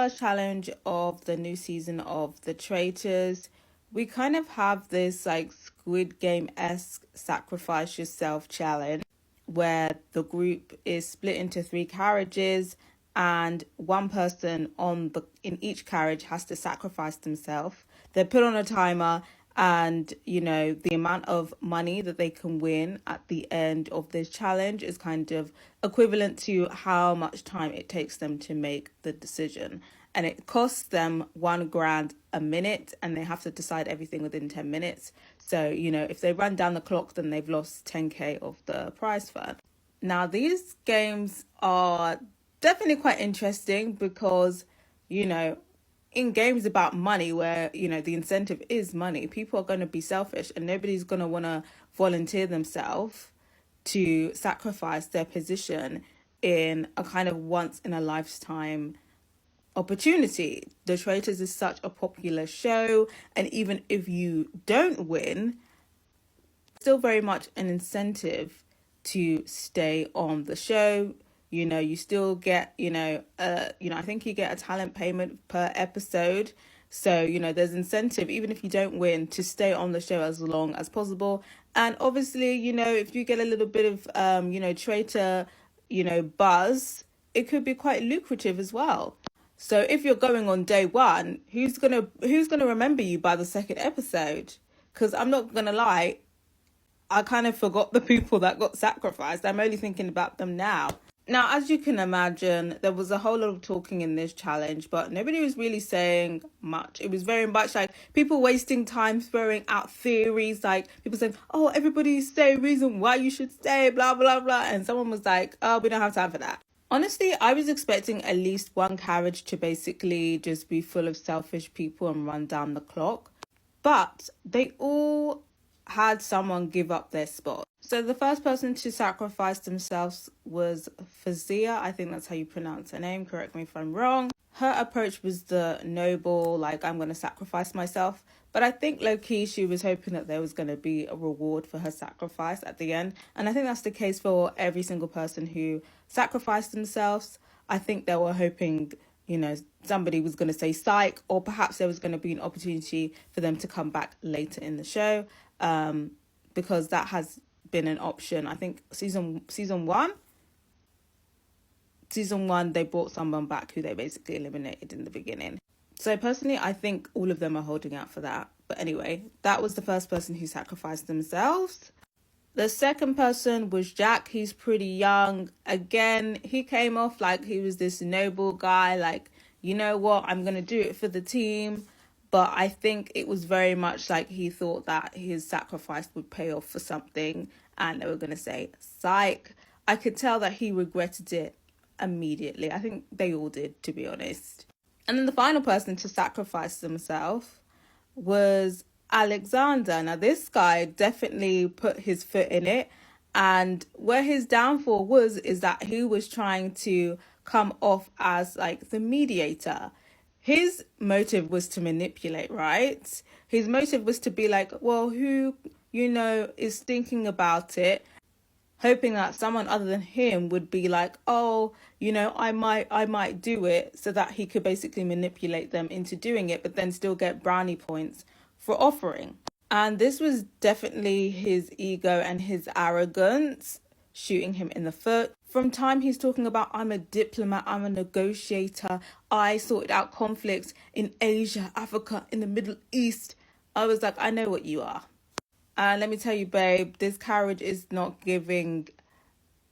first challenge of the new season of the Traitors, we kind of have this like Squid Game-esque sacrifice yourself challenge where the group is split into three carriages and one person in each carriage has to sacrifice themselves. They're put on a timer, and the amount of money that they can win at the end of this challenge is kind of equivalent to how much time it takes them to make the decision. And it costs them 1 grand a minute, and they have to decide everything within 10 minutes. So if they run down the clock, then they've lost 10k of the prize fund. Now these games are definitely quite interesting because in games about money where the incentive is money, people are going to be selfish and nobody's going to want to volunteer themselves to sacrifice their position in a kind of once in a lifetime opportunity. The Traitors is such a popular show, and even if you don't win, still very much an incentive to stay on the show. You still get I think you get a talent payment per episode. So there's incentive, even if you don't win, to stay on the show as long as possible. And obviously if you get a little bit of traitor buzz, it could be quite lucrative as well. So if you're going on day one, who's gonna remember you by the second episode? Because I'm not gonna lie, I kind of forgot the people that got sacrificed. I'm only thinking about them now. Now, as you can imagine, there was a whole lot of talking in this challenge, but nobody was really saying much. It was very much like people wasting time throwing out theories, like people saying, oh, everybody say reason why you should stay, blah, blah, blah. And someone was like, oh, we don't have time for that. Honestly, I was expecting at least one carriage to basically just be full of selfish people and run down the clock. But they all had someone give up their spot. So the first person to sacrifice themselves was Fazia. I think that's how you pronounce her name. Correct me if I'm wrong. Her approach was the noble, like, I'm going to sacrifice myself. But I think low-key she was hoping that there was going to be a reward for her sacrifice at the end. And I think that's the case for every single person who sacrificed themselves. I think they were hoping, somebody was going to say psych, or perhaps there was going to be an opportunity for them to come back later in the show, because that has been an option. I think season one, they brought someone back who they basically eliminated in the beginning. So personally, I think all of them are holding out for that. But anyway, that was the first person who sacrificed themselves. The second person was Jack. He's pretty young. Again, he came off like he was this noble guy, like, you know what, I'm going to do it for the team. But I think it was very much like he thought that his sacrifice would pay off for something and they were going to say, psych. I could tell that he regretted it immediately. I think they all did, to be honest. And then the final person to sacrifice themselves was Alexander. Now, this guy definitely put his foot in it. And where his downfall is that he was trying to come off as like the mediator. His motive was to manipulate, right? His motive was to be like, well, who, is thinking about it, hoping that someone other than him would be like, oh, I might do it, so that he could basically manipulate them into doing it, but then still get brownie points for offering. And this was definitely his ego and his arrogance shooting him in the foot. From time he's talking about, I'm a diplomat, I'm a negotiator, I sorted out conflicts in Asia, Africa, in the Middle East. I was like, I know what you are. And let me tell you, babe, this carriage is not giving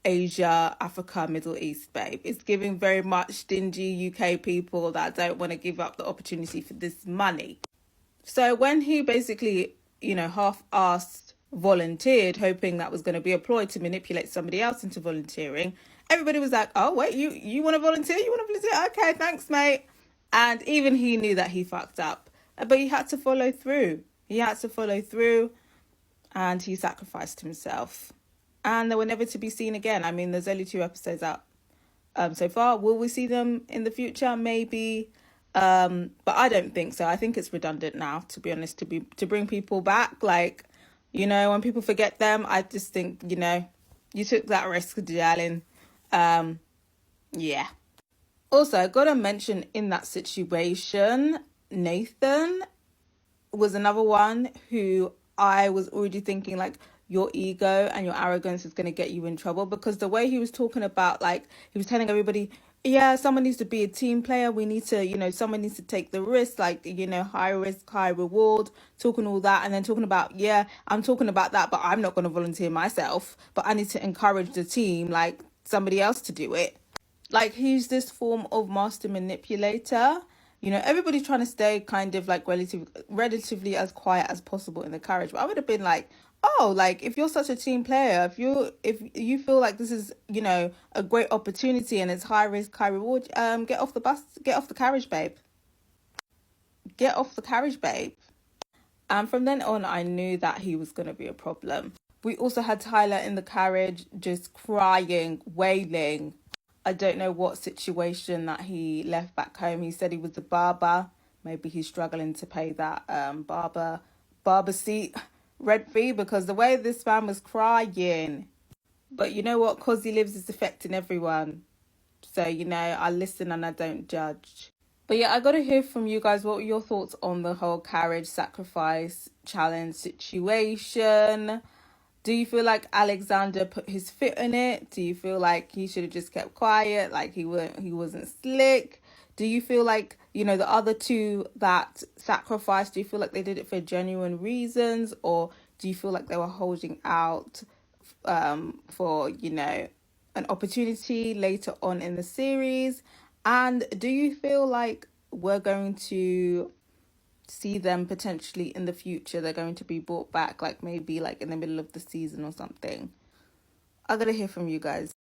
Asia, Africa, Middle East, babe. It's giving very much stingy UK people that don't want to give up the opportunity for this money. So when he basically, half-assed volunteered, hoping that was going to be a ploy to manipulate somebody else into volunteering, everybody was like, oh, wait, you want to volunteer? You want to volunteer? Okay, thanks, mate. And even he knew that he fucked up. But he had to follow through. And he sacrificed himself. And they were never to be seen again. I mean, there's only 2 episodes out so far. Will we see them in the future? Maybe. But I don't think so. I think it's redundant now, to be honest, to bring people back. Like, when people forget them, I just think, you took that risk, darling. Yeah. Also, I gotta mention in that situation, Nathan was another one who I was already thinking like your ego and your arrogance is going to get you in trouble, because the way he was talking about, like, he was telling everybody, yeah, someone needs to be a team player, we need to, someone needs to take the risk, like, high risk high reward, talking all that, and then talking about, yeah, I'm talking about that, but I'm not going to volunteer myself, but I need to encourage the team, like, somebody else to do it. Like, he's this form of master manipulator. Everybody's trying to stay kind of like relatively as quiet as possible in the carriage, but I would have been like, oh, like, if you're such a team player, if you feel like this is, a great opportunity and it's high risk high reward, get off the bus, get off the carriage, babe, get off the carriage, babe. And from then on, I knew that he was going to be a problem. We also had Tyler in the carriage, just crying, wailing. I don't know what situation that he left back home. He said he was a barber. Maybe he's struggling to pay that barber seat rent fee, because the way this man was crying. But you know what? Cause he lives is affecting everyone. So, I listen and I don't judge. But yeah, I got to hear from you guys. What were your thoughts on the whole carriage sacrifice challenge situation? Do you feel like Alexander put his foot in it? Do you feel like he should have just kept quiet, like he wasn't slick? Do you feel like, the other two that sacrificed, do you feel like they did it for genuine reasons, or do you feel like they were holding out for, an opportunity later on in the series? And do you feel like we're going to see them potentially in the future? They're going to be brought back, like maybe like in the middle of the season or something. I gotta hear from you guys.